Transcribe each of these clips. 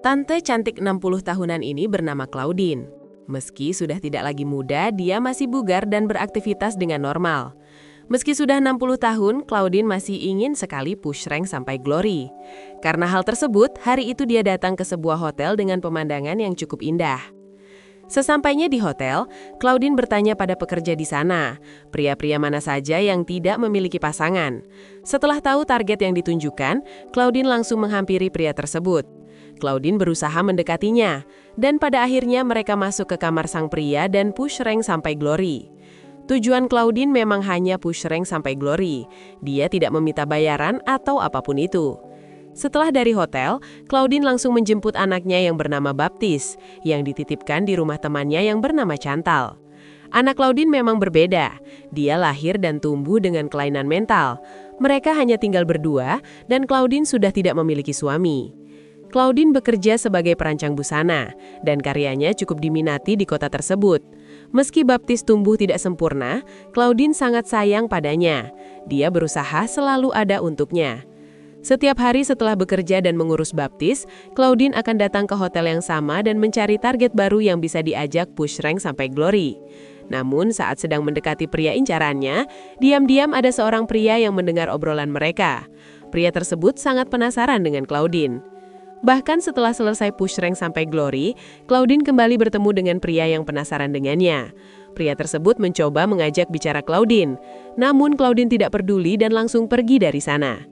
Tante cantik 60 tahunan ini bernama Claudine. Meski sudah tidak lagi muda, dia masih bugar dan beraktivitas dengan normal. Meski sudah 60 tahun, Claudine masih ingin sekali push rank sampai glory. Karena hal tersebut, hari itu dia datang ke sebuah hotel dengan pemandangan yang cukup indah. Sesampainya di hotel, Claudine bertanya pada pekerja di sana, pria-pria mana saja yang tidak memiliki pasangan. Setelah tahu target yang ditunjukkan, Claudine langsung menghampiri pria tersebut. Claudine berusaha mendekatinya, dan pada akhirnya mereka masuk ke kamar sang pria dan push rank sampai glory. Tujuan Claudine memang hanya push rank sampai glory. Dia tidak meminta bayaran atau apapun itu. Setelah dari hotel, Claudine langsung menjemput anaknya yang bernama Baptiste, yang dititipkan di rumah temannya yang bernama Chantal. Anak Claudine memang berbeda. Dia lahir dan tumbuh dengan kelainan mental. Mereka hanya tinggal berdua, dan Claudine sudah tidak memiliki suami. Claudine bekerja sebagai perancang busana, dan karyanya cukup diminati di kota tersebut. Meski Baptiste tumbuh tidak sempurna, Claudine sangat sayang padanya. Dia berusaha selalu ada untuknya. Setiap hari setelah bekerja dan mengurus Baptiste, Claudine akan datang ke hotel yang sama dan mencari target baru yang bisa diajak push rank sampai glory. Namun saat sedang mendekati pria incarannya, diam-diam ada seorang pria yang mendengar obrolan mereka. Pria tersebut sangat penasaran dengan Claudine. Bahkan setelah selesai push rank sampai glory, Claudine kembali bertemu dengan pria yang penasaran dengannya. Pria tersebut mencoba mengajak bicara Claudine, namun Claudine tidak peduli dan langsung pergi dari sana.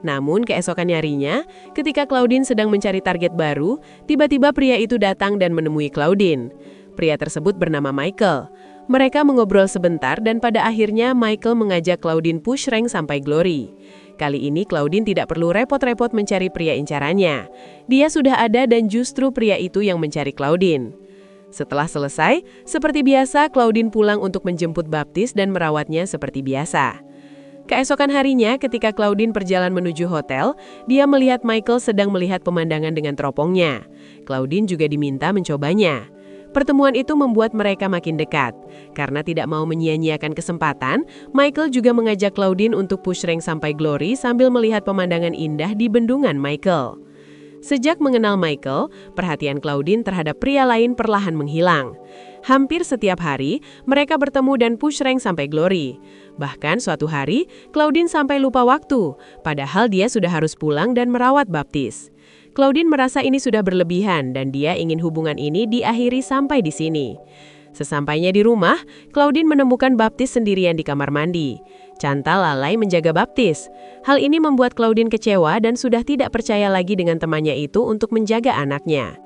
Namun keesokan harinya, ketika Claudine sedang mencari target baru, tiba-tiba pria itu datang dan menemui Claudine. Pria tersebut bernama Michael. Mereka mengobrol sebentar dan pada akhirnya Michael mengajak Claudine push rank sampai glory. Kali ini Claudine tidak perlu repot-repot mencari pria incarannya. Dia sudah ada dan justru pria itu yang mencari Claudine. Setelah selesai, seperti biasa Claudine pulang untuk menjemput Baptiste dan merawatnya seperti biasa. Keesokan harinya ketika Claudine berjalan menuju hotel, dia melihat Michael sedang melihat pemandangan dengan teropongnya. Claudine juga diminta mencobanya. Pertemuan itu membuat mereka makin dekat. Karena tidak mau menyia-nyiakan kesempatan, Michael juga mengajak Claudine untuk push rank sampai glory sambil melihat pemandangan indah di bendungan Michael. Sejak mengenal Michael, perhatian Claudine terhadap pria lain perlahan menghilang. Hampir setiap hari, mereka bertemu dan push rank sampai glory. Bahkan suatu hari, Claudine sampai lupa waktu, padahal dia sudah harus pulang dan merawat Baptiste. Claudine merasa ini sudah berlebihan dan dia ingin hubungan ini diakhiri sampai di sini. Sesampainya di rumah, Claudine menemukan Baptiste sendirian di kamar mandi. Chantal lalai menjaga Baptiste. Hal ini membuat Claudine kecewa dan sudah tidak percaya lagi dengan temannya itu untuk menjaga anaknya.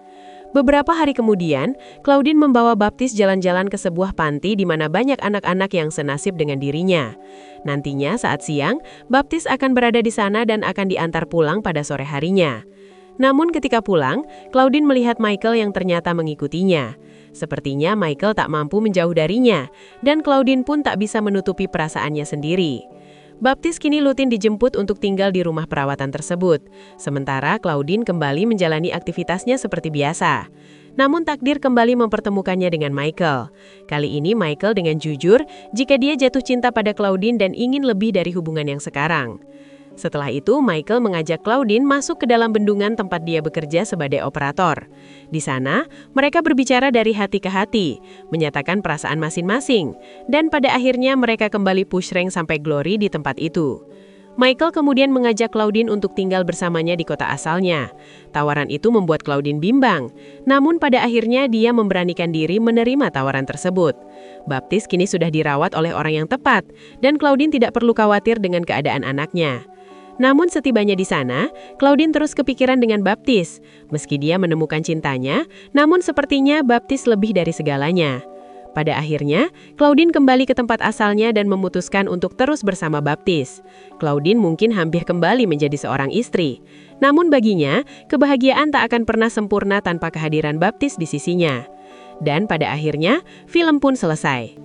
Beberapa hari kemudian, Claudine membawa Baptiste jalan-jalan ke sebuah panti di mana banyak anak-anak yang senasib dengan dirinya. Nantinya saat siang, Baptiste akan berada di sana dan akan diantar pulang pada sore harinya. Namun ketika pulang, Claudine melihat Michael yang ternyata mengikutinya. Sepertinya Michael tak mampu menjauh darinya, dan Claudine pun tak bisa menutupi perasaannya sendiri. Baptiste kini rutin dijemput untuk tinggal di rumah perawatan tersebut. Sementara Claudine kembali menjalani aktivitasnya seperti biasa. Namun takdir kembali mempertemukannya dengan Michael. Kali ini Michael dengan jujur jika dia jatuh cinta pada Claudine dan ingin lebih dari hubungan yang sekarang. Setelah itu, Michael mengajak Claudine masuk ke dalam bendungan tempat dia bekerja sebagai operator. Di sana, mereka berbicara dari hati ke hati, menyatakan perasaan masing-masing, dan pada akhirnya mereka kembali push rank sampai glory di tempat itu. Michael kemudian mengajak Claudine untuk tinggal bersamanya di kota asalnya. Tawaran itu membuat Claudine bimbang, namun pada akhirnya dia memberanikan diri menerima tawaran tersebut. Baptiste kini sudah dirawat oleh orang yang tepat, dan Claudine tidak perlu khawatir dengan keadaan anaknya. Namun setibanya di sana, Claudine terus kepikiran dengan Baptiste. Meski dia menemukan cintanya, namun sepertinya Baptiste lebih dari segalanya. Pada akhirnya, Claudine kembali ke tempat asalnya dan memutuskan untuk terus bersama Baptiste. Claudine mungkin hampir kembali menjadi seorang istri. Namun baginya, kebahagiaan tak akan pernah sempurna tanpa kehadiran Baptiste di sisinya. Dan pada akhirnya, film pun selesai.